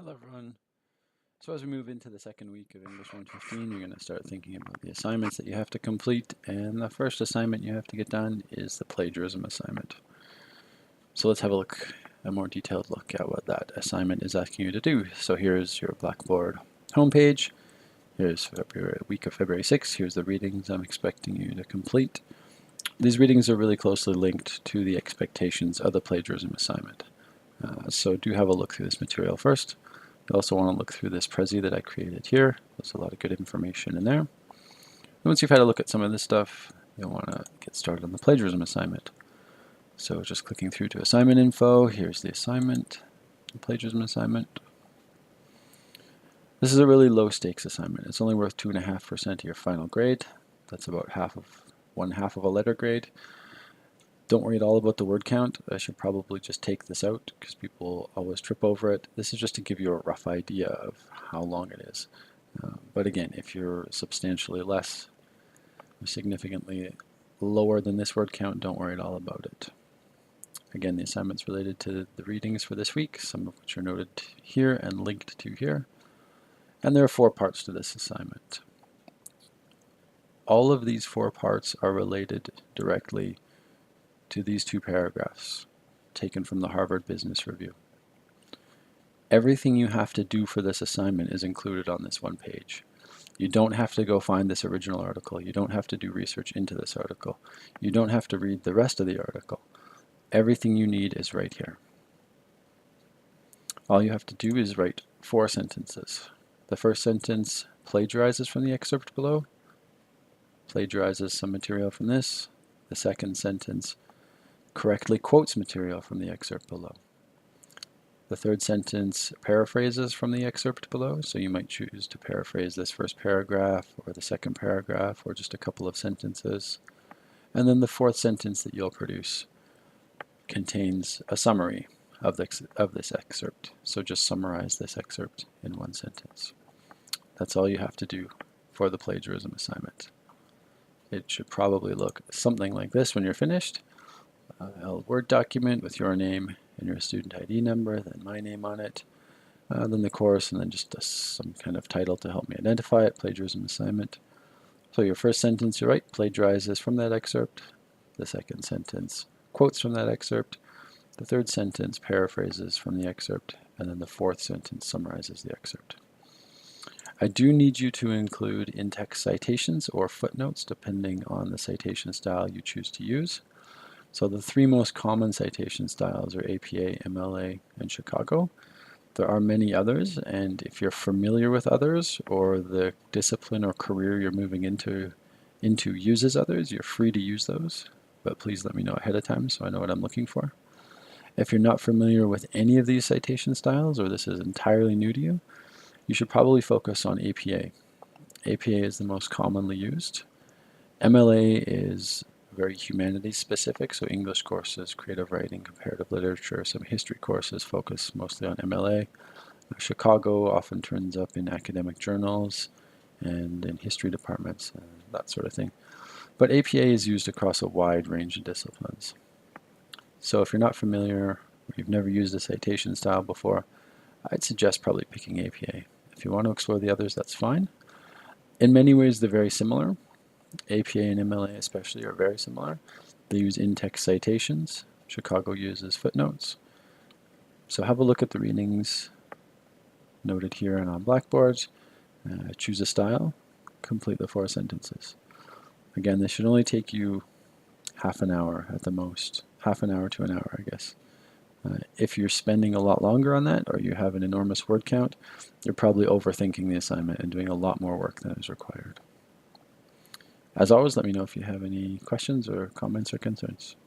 Hello everyone. So as we move into the second week of English 115, you're going to start thinking about the assignments that you have to complete, and the first assignment you have to get done is the plagiarism assignment. So let's have a more detailed look at what that assignment is asking you to do. So here's your Blackboard homepage. Here's week of February 6th. Here's the readings I'm expecting you to complete. These readings are really closely linked to the expectations of the plagiarism assignment. So do have a look through this material first. You also want to look through this Prezi that I created here. There's a lot of good information in there. And once you've had a look at some of this stuff, you'll want to get started on the plagiarism assignment. So just clicking through to assignment info, here's the assignment, the plagiarism assignment. This is a really low stakes assignment. It's only worth 2.5% of your final grade. That's about one half of a letter grade. Don't worry at all about the word count. I should probably just take this out because people always trip over it. This is just to give you a rough idea of how long it is. But again, if you're substantially less or significantly lower than this word count, don't worry at all about it. Again, the assignment's related to the readings for this week, some of which are noted here and linked to here. And there are 4 parts to this assignment. All of these 4 parts are related directly to these 2 paragraphs taken from the Harvard Business Review. Everything you have to do for this assignment is included on this one page. You don't have to go find this original article. You don't have to do research into this article. You don't have to read the rest of the article. Everything you need is right here. All you have to do is write 4 sentences. The first sentence plagiarizes from the excerpt below, plagiarizes some material from this. The second sentence correctly quotes material from the excerpt below. The third sentence paraphrases from the excerpt below, so you might choose to paraphrase this first paragraph or the second paragraph or just a couple of sentences. And then the fourth sentence that you'll produce contains a summary of this excerpt. So just summarize this excerpt in one sentence. That's all you have to do for the plagiarism assignment. It should probably look something like this when you're finished. A Word document with your name and your student ID number, then my name on it, then the course, and then just some kind of title to help me identify it, plagiarism assignment. So your first sentence, you write, plagiarizes from that excerpt. The second sentence quotes from that excerpt. The third sentence paraphrases from the excerpt, and then the fourth sentence summarizes the excerpt. I do need you to include in-text citations or footnotes depending on the citation style you choose to use. So the 3 most common citation styles are APA, MLA, and Chicago. There are many others, and if you're familiar with others or the discipline or career you're moving into uses others, you're free to use those, but please let me know ahead of time so I know what I'm looking for. If you're not familiar with any of these citation styles or this is entirely new to you, you should probably focus on APA. APA is the most commonly used. MLA is very humanities specific, so English courses, creative writing, comparative literature, some history courses focus mostly on MLA. Chicago often turns up in academic journals and in history departments and that sort of thing. But APA is used across a wide range of disciplines. So if you're not familiar or you've never used a citation style before, I'd suggest probably picking APA. If you want to explore the others, that's fine. In many ways, they're very similar. APA and MLA especially are very similar. They use in-text citations. Chicago uses footnotes. So have a look at the readings noted here and on Blackboard. Choose a style. Complete the 4 sentences. Again, this should only take you half an hour at the most. Half an hour to an hour, I guess. If you're spending a lot longer on that or you have an enormous word count, you're probably overthinking the assignment and doing a lot more work than is required. As always, let me know if you have any questions or comments or concerns.